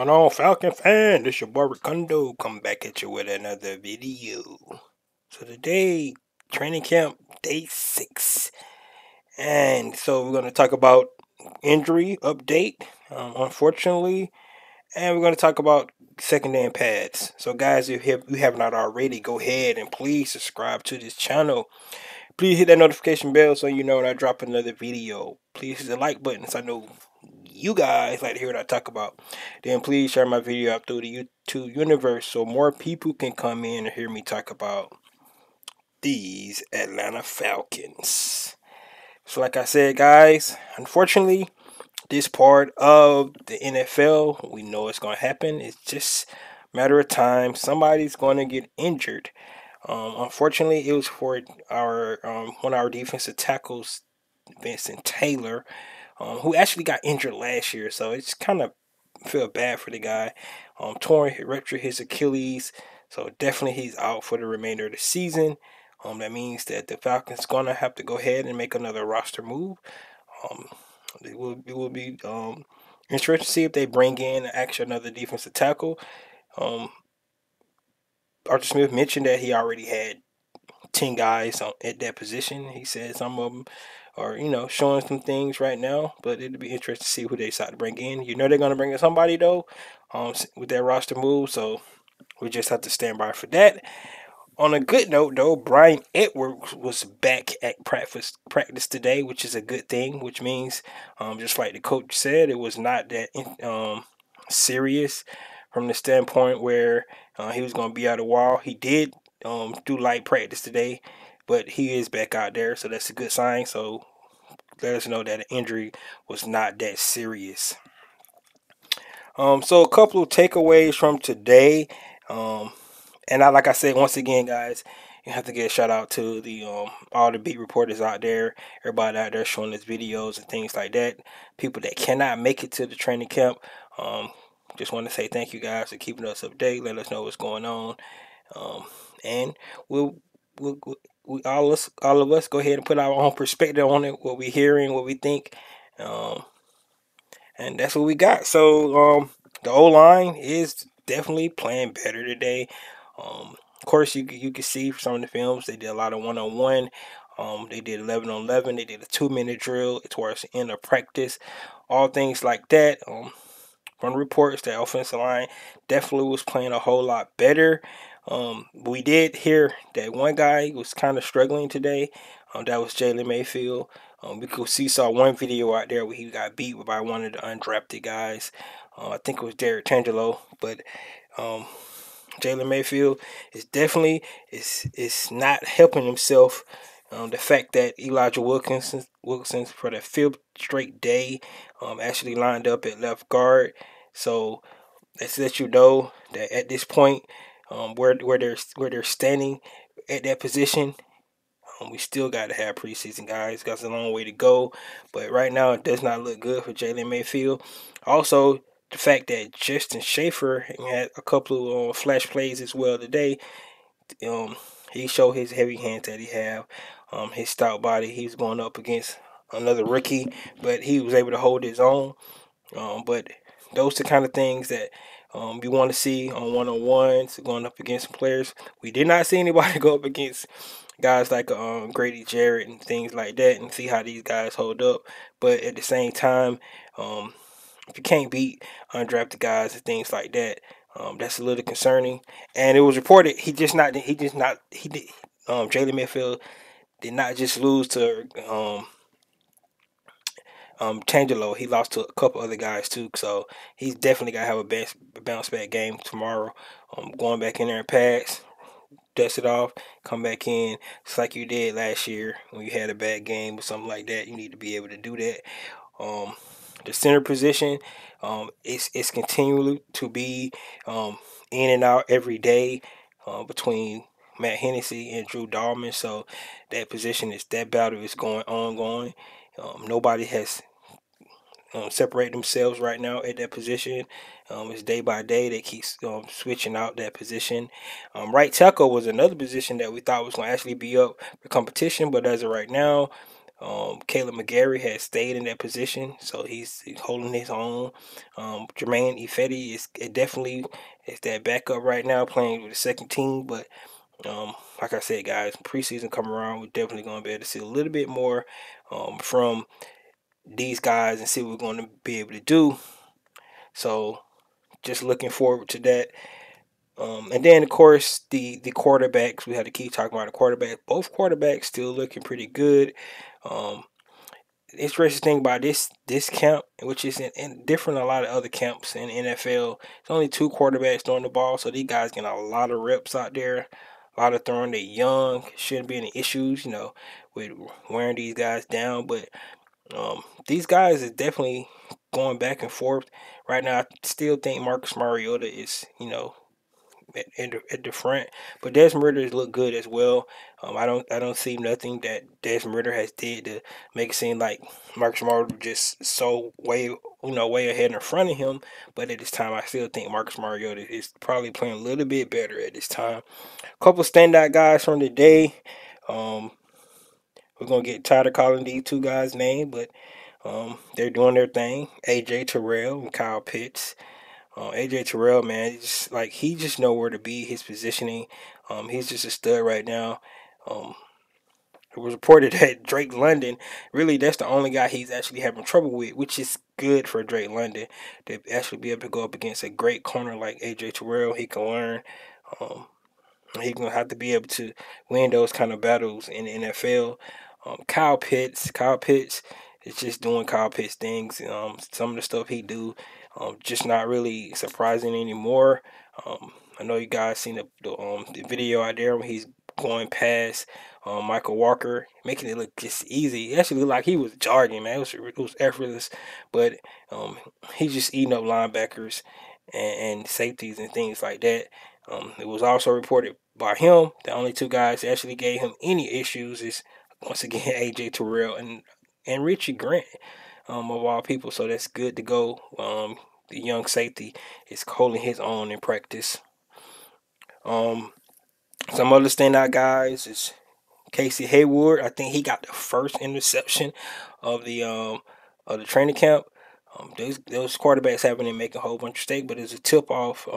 Going on, Falcon fan? This your boy Ricondo. Come back at you with another video. So today, training camp day 6, and so we're gonna talk about injury update, unfortunately, and we're gonna talk about second day pads. So guys, if you have not already, go ahead and please subscribe to this channel. Please hit that notification bell so you know when I drop another video. Please hit the like button so I know you guys like to hear what I talk about. Then please share my video out through the YouTube universe so more people can come in and hear me talk about these Atlanta Falcons. So like I said, guys, unfortunately, this part of the NFL, we know it's going to happen. It's just a matter of time. Somebody's going to get injured. Unfortunately, it was for our one of our defensive tackles, Vincent Taylor, who actually got injured last year. So it's kind of feel bad for the guy. Ruptured his Achilles, so definitely he's out for the remainder of the season. That means that the Falcons gonna have to go ahead and make another roster move. Um, it will be interesting to see if they bring in actually another defensive tackle. Arthur Smith mentioned that he already had 10 guys at that position. He said some of them are, showing some things right now, but it'll be interesting to see who they decide to bring in. You know they're going to bring in somebody, though, with that roster move, so we just have to stand by for that. On a good note, though, Brian Edwards was back at practice today, which is a good thing, which means, just like the coach said, it was not that serious from the standpoint where he was going to be out a while. He did do light practice today, but he is back out there, so that's a good sign. So let us know that the injury was not that serious. So a couple of takeaways from today. And like I said, once again, guys, you have to get a shout out to the all the beat reporters out there, everybody out there showing us videos and things like that. People that cannot make it to the training camp. Just want to say thank you guys for keeping us updated. Let us know what's going on, and we'll we all of us go ahead and put our own perspective on it, what we're hearing, what we think, and that's what we got. So the O line is definitely playing better today. Of course, you can see from some of the films they did a lot of 1-on-1. They did 11-on-11. They did a 2-minute drill towards the end of practice. All things like that. From reports, the offensive line definitely was playing a whole lot better. We did hear that one guy was kind of struggling today. That was Jalen Mayfield. We could saw one video out there where he got beat by one of the undrafted guys. I think it was Derek Tangelo, but Jalen Mayfield is definitely is not helping himself. The fact that Elijah Wilkinson for the 5th straight day actually lined up at left guard, so let's let you know that at this point, where they're standing at that position, we still got to have preseason guys. Got a long way to go, but right now it does not look good for Jalen Mayfield. Also, the fact that Justin Schaefer had a couple of flash plays as well today. He showed his heavy hands that he have, his stout body. He was going up against another rookie, but he was able to hold his own. But those are the kind of things that we want to see on one-on-ones, going up against players. We did not see anybody go up against guys like Grady Jarrett and things like that and see how these guys hold up. But at the same time, if you can't beat undrafted guys and things like that, that's a little concerning. And it was reported Jalen Mayfield did not just lose to Tangelo. He lost to a couple other guys too, so he's definitely got to have a bounce back game tomorrow. Going back in there and pass, dust it off, come back in, just like you did last year when you had a bad game or something like that. You need to be able to do that. The center position, it's continually to be in and out every day between Matt Hennessy and Drew Dalman. So that battle is ongoing. Nobody has separate themselves right now at that position. It's day by day. They keep switching out that position. Right tackle was another position that we thought was going to actually be up for competition, but as of right now, Caleb McGarry has stayed in that position, so he's holding his own. Jermaine Ifedi is definitely is that backup right now, playing with the second team. But like I said, guys, preseason come around, we're definitely going to be able to see a little bit more from these guys and see what we're going to be able to do. So just looking forward to that. And then of course the quarterbacks, we had to keep talking about the quarterback. Both quarterbacks still looking pretty good. Um, Interesting thing about this camp, which is in different a lot of other camps in the NFL, it's only two quarterbacks throwing the ball, so these guys getting a lot of reps out there, a lot of throwing. They're young, shouldn't be any issues, with wearing these guys down. But these guys is definitely going back and forth right now. I still think Marcus Mariota is, at the front. But Desmond Ritter look good as well. I don't see nothing that Desmond Ritter has did to make it seem like Marcus Mariota just so way ahead in front of him. But at this time, I still think Marcus Mariota is probably playing a little bit better at this time. A couple standout guys from the day. Um, we're gonna get tired of calling these two guys' name, but they're doing their thing. AJ Terrell and Kyle Pitts. AJ Terrell, man, he just know where to be. His positioning, he's just a stud right now. Um, it was reported that Drake London, really, that's the only guy he's actually having trouble with, which is good for Drake London to actually be able to go up against a great corner like AJ Terrell. He can learn. Um, He's gonna have to be able to win those kind of battles in the NFL. Kyle Pitts is just doing Kyle Pitts things. Some of the stuff he do, just not really surprising anymore. I know you guys seen the video out there when he's going past Michael Walker, making it look just easy. It actually looked like he was jogging, man. It was effortless, but um, he's just eating up linebackers and safeties and things like that. It was also reported by him the only two guys that actually gave him any issues is once again AJ Terrell and Richie Grant, of all people. So that's good to go. The young safety is holding his own in practice. Um, some other standout guys is Casey Hayward. I think he got the first interception of the training camp. Those quarterbacks haven't been making a whole bunch of mistakes, but it's a tip off.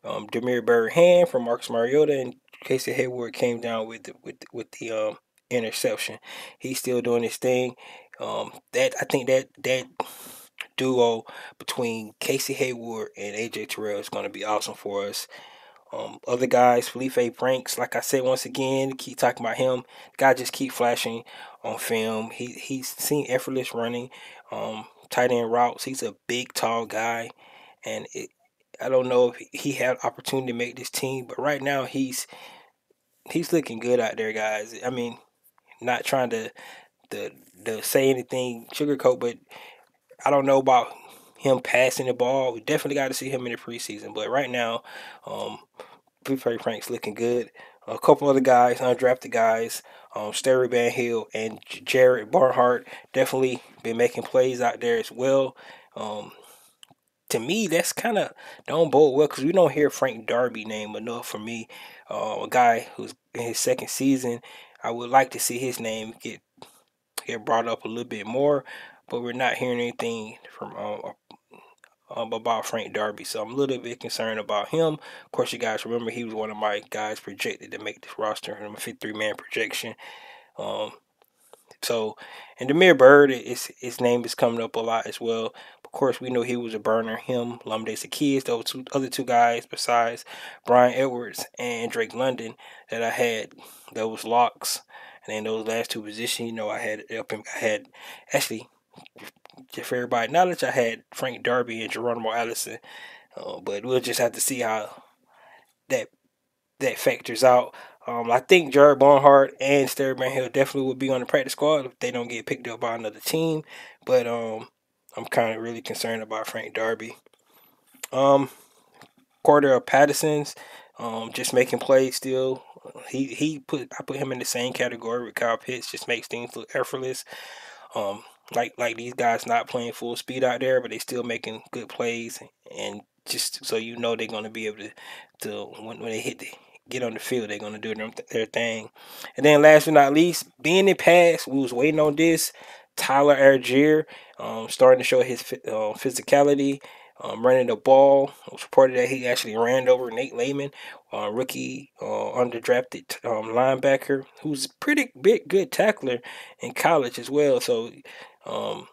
Demir Bird hand from Marcus Mariota, and Casey Hayward came down with the interception. He's still doing his thing. That I think that duo between Casey Hayward and AJ Terrell is going to be awesome for us. Other guys, Felipe Franks, like I said once again, keep talking about him. The guy just keep flashing on film. He's seen effortless running, tight end routes. He's a big, tall guy, and I don't know if he had opportunity to make this team, but right now he's looking good out there, guys. I mean, not trying to say anything sugarcoat, but I don't know about him passing the ball. We definitely got to see him in the preseason, but right now, Felipe Frank's looking good. A couple other guys, undrafted guys, Sterry Van Hill and Jared Barnhart, definitely been making plays out there as well. Um, to me, that's kind of don't bode well because we don't hear Frank Darby name enough for me. A guy who's in his second season, I would like to see his name get brought up a little bit more, but we're not hearing anything from about Frank Darby, so I'm a little bit concerned about him. Of course, you guys remember he was one of my guys projected to make this roster in a 53-man projection. Um, so, and Demir Bird, his name is coming up a lot as well. Of course, we know he was a burner. Him, Lumday Kids, those other two guys besides Brian Edwards and Drake London that I had those locks. And then those last two positions, I had up. I had actually, just for everybody knowledge, I had Frank Darby and Geronimo Allison. But we'll just have to see how that that factors out. I think Jared Barnhart and Sterling Hill definitely will be on the practice squad if they don't get picked up by another team. But I'm kind of really concerned about Frank Darby. Um, Cordell Patterson's just making plays still. I put him in the same category with Kyle Pitts. Just makes things look effortless. Um, like these guys not playing full speed out there, but they still making good plays, and just so they're going to be able to when they get on the field, they're gonna do their thing. And then last but not least, being in pass, we was waiting on this. Tyler Algier, starting to show his physicality, running the ball. It was reported that he actually ran over Nate Lehman, rookie underdrafted linebacker, who's a pretty big good tackler in college as well. So um,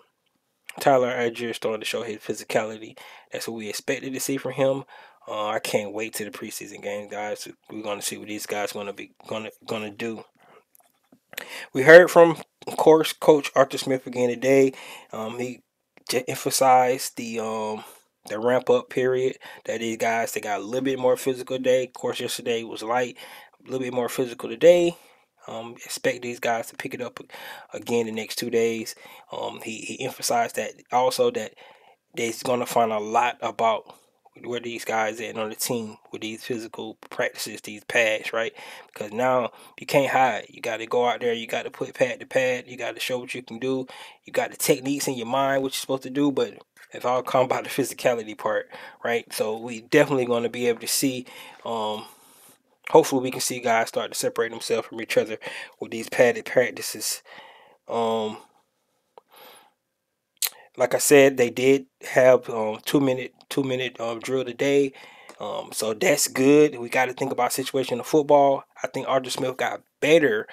Tyler Algier starting to show his physicality. That's what we expected to see from him. I can't wait to the preseason games, guys. We're gonna see what these guys gonna do. We heard from, of course, Coach Arthur Smith again today. He emphasized the ramp up period, that these guys, they got a little bit more physical today. Of course, yesterday was light, a little bit more physical today. Expect these guys to pick it up again the next 2 days. He emphasized that also, that they're gonna find a lot about where these guys at on the team with these physical practices, these pads, right? Because now you can't hide. You got to go out there. You got to put pad to pad. You got to show what you can do. You got the techniques in your mind, what you're supposed to do, but it's all come by the physicality part, right? So we definitely going to be able to see. Hopefully, we can see guys start to separate themselves from each other with these padded practices. Um, like I said, they did have 2 minute drill today, so that's good. We got to think about situation of football. I think Arthur Smith got better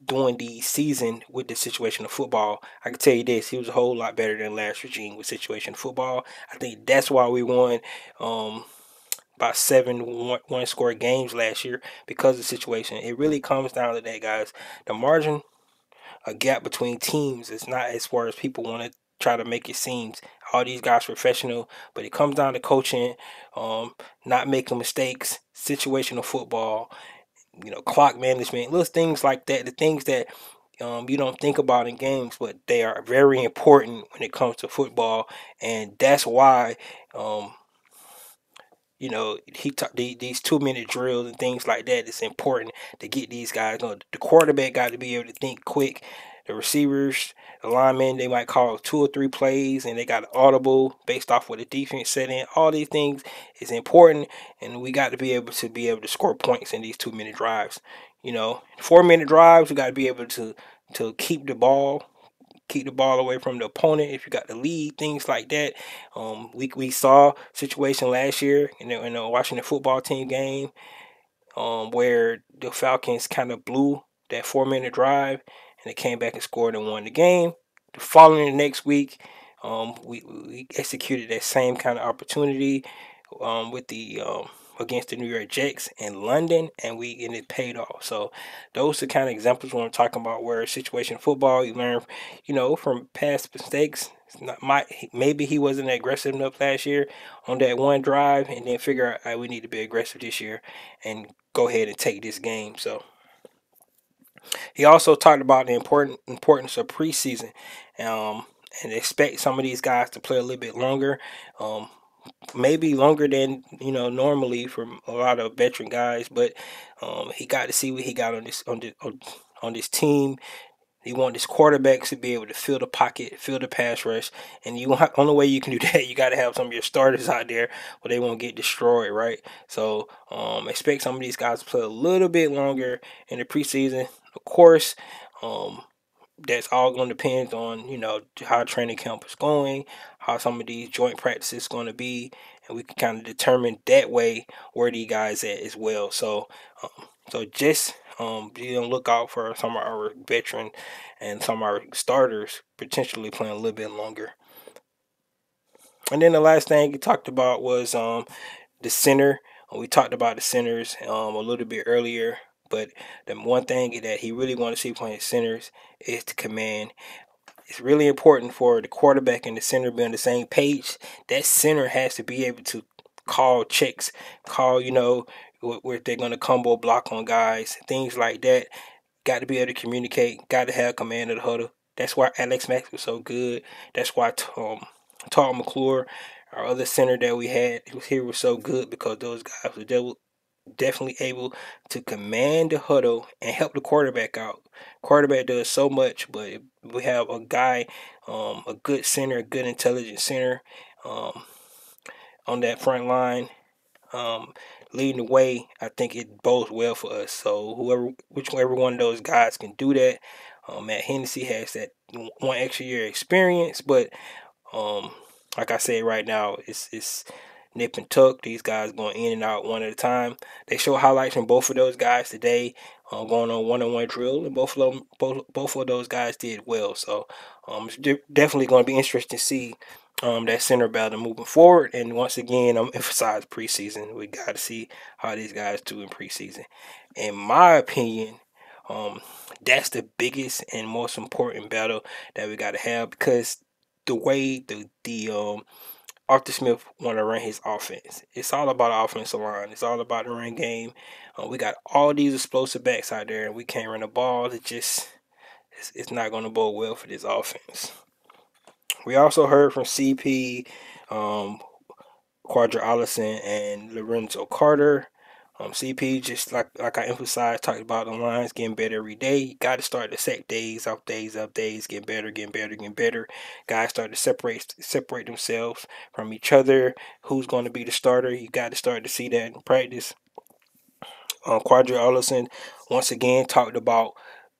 during the season with the situation of football. I can tell you this: he was a whole lot better than last regime with situation of football. I think that's why we won about 7 one score games last year, because of the situation. It really comes down to that, guys. The margin, a gap between teams, is not as far as people want to try to make it seem. All these guys professional, but it comes down to coaching, not making mistakes, situational football, clock management, little things like that. The things that you don't think about in games, but they are very important when it comes to football, and that's why these 2 minute drills and things like that. It's important to get these guys. The quarterback got to be able to think quick. The receivers, the linemen, they might call 2 or 3 plays, and they got an audible based off what the defense set in. All these things is important, and we got to be able to score points in these 2 minute drives. 4 minute drives, we got to be able to keep the ball away from the opponent if you got the lead, things like that. We saw situation last year in the Washington football team game, where the Falcons kind of blew that 4 minute drive, and they came back and scored and won the game. The following next week, we executed that same kind of opportunity with the against the New York Jets in London, and it paid off. So those are the kind of examples when I'm talking about where situation football, you learn, from past mistakes. It's not maybe he wasn't aggressive enough last year on that one drive, and then figure out, we need to be aggressive this year and go ahead and take this game. So he also talked about the importance of preseason, um, and expect some of these guys to play a little bit longer. Maybe longer than normally from a lot of veteran guys, but he got to see what he got on this team. You want this quarterback to be able to fill the pocket, fill the pass rush, and only way you can do that, you got to have some of your starters out there where they won't get destroyed, right? So expect some of these guys to play a little bit longer in the preseason. Of course, um, that's all going to depend on how training camp is going, how some of these joint practices going to be, and we can kind of determine that way where these guys at as well. So just be on the lookout for some of our veteran and some of our starters potentially playing a little bit longer. And then the last thing he talked about was the center. We talked about the centers a little bit earlier, but the one thing that he really want to see playing centers is the command. It's really important for the quarterback and the center be on the same page. That center has to be able to call checks, call, where they're going to combo block on guys, things like that. Got to be able to communicate, got to have command of the huddle. That's why Alex Mack was so good. That's why Todd McClure, our other center that we had was so good, because those guys were definitely able to command the huddle and help the quarterback out. Quarterback does so much, but if we have a guy, a good center, a good intelligent center um, on that front line, um, leading the way, I think it bodes well for us. So whichever one of those guys can do that. Matt Hennessy has that one extra year experience, but um, like I said, right now it's nip and tuck. These guys going in and out one at a time. They show highlights from both of those guys today, going on one-on-one drill, and both of those guys did well. So it's definitely going to be interesting to see that center battle moving forward. And once again, I'm emphasize preseason. We got to see how these guys do in preseason. In my opinion, um, that's the biggest and most important battle that we got to have, because the way the Arthur Smith want to run his offense, it's all about the offensive line. It's all about the run game. We got all these explosive backs out there, and we can't run the ball. It's not going to bode well for this offense. We also heard from CP, um, Quadra Allison, and Lorenzo Carter. CP, just like I emphasized, talked about the lines getting better every day. You got to start to set days off days off days, get better, getting better, getting better. Guys start to separate themselves from each other. Who's going to be the starter? You got to start to see that in practice. Quadri Allison once again talked about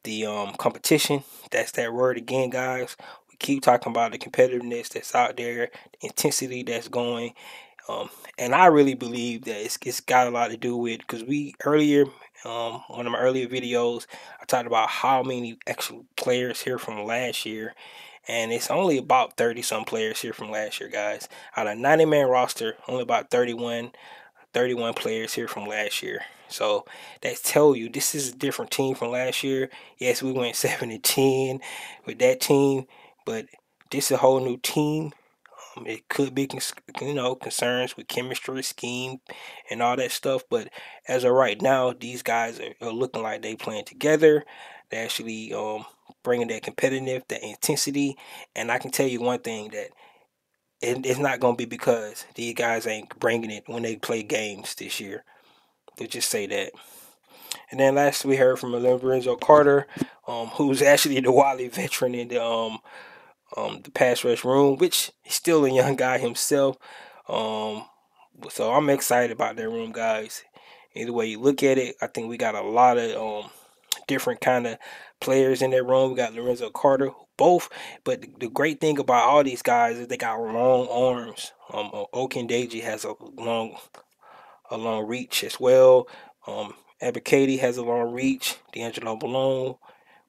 the competition. That's that word again, guys. We keep talking about the competitiveness that's out there, the intensity that's going. And I really believe that it's got a lot to do with, because we earlier, one of my earlier videos, I talked about how many actual players here from last year, and it's only about 30 some players here from last year, guys. Out of 90-man roster, only about 31 players here from last year. So that tell you this is a different team from last year. Yes, we went 7-10 with that team, but this is a whole new team. It could be, concerns with chemistry, scheme, and all that stuff. But as of right now, these guys are looking like they playing together. They actually bringing that competitive, that intensity. And I can tell you one thing, that it's not going to be because these guys ain't bringing it when they play games this year. To just say that. And then last we heard from Lorenzo Carter, who's actually the wily veteran in the pass rush room, which he's still a young guy himself. Um, so I'm excited about that room, guys. Either way you look at it, I think we got a lot of different kind of players in that room. We got Lorenzo Carter, both. But the great thing about all these guys is they got long arms. Okendeji has a long reach as well. Abikadi has a long reach. D'Angelo Malone,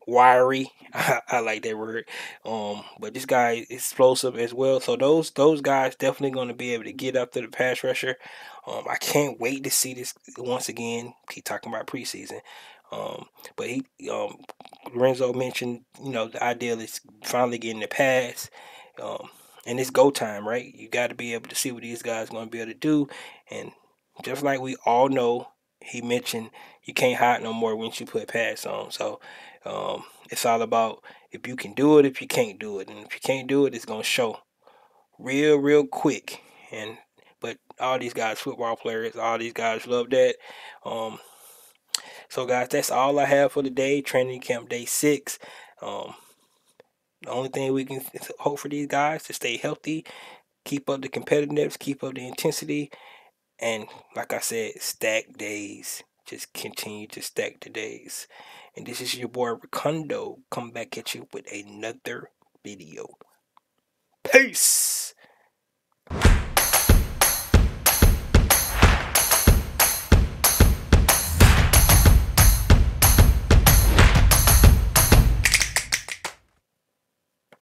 wiry. I like that word. But this guy is explosive as well. So those guys definitely going to be able to get up to the pass rusher. I can't wait to see this once again. Keep talking about preseason. Um, but Lorenzo mentioned, the ideal is finally getting the pass. And it's go time, right? You got to be able to see what these guys are going to be able to do. And just like we all know, he mentioned you can't hide no more once you put pass on. So it's all about if you can do it, if you can't do it, and if you can't do it, it's gonna show real quick. And but all these guys, football players, all these guys love that. Um, so guys, that's all I have for today. Training camp day 6. Um, the only thing we can hope for these guys to stay healthy, keep up the competitiveness, keep up the intensity, and like I said, stack days. Just continue to stack the days. And this is your boy Ricondo. Come back at you with another video. Peace.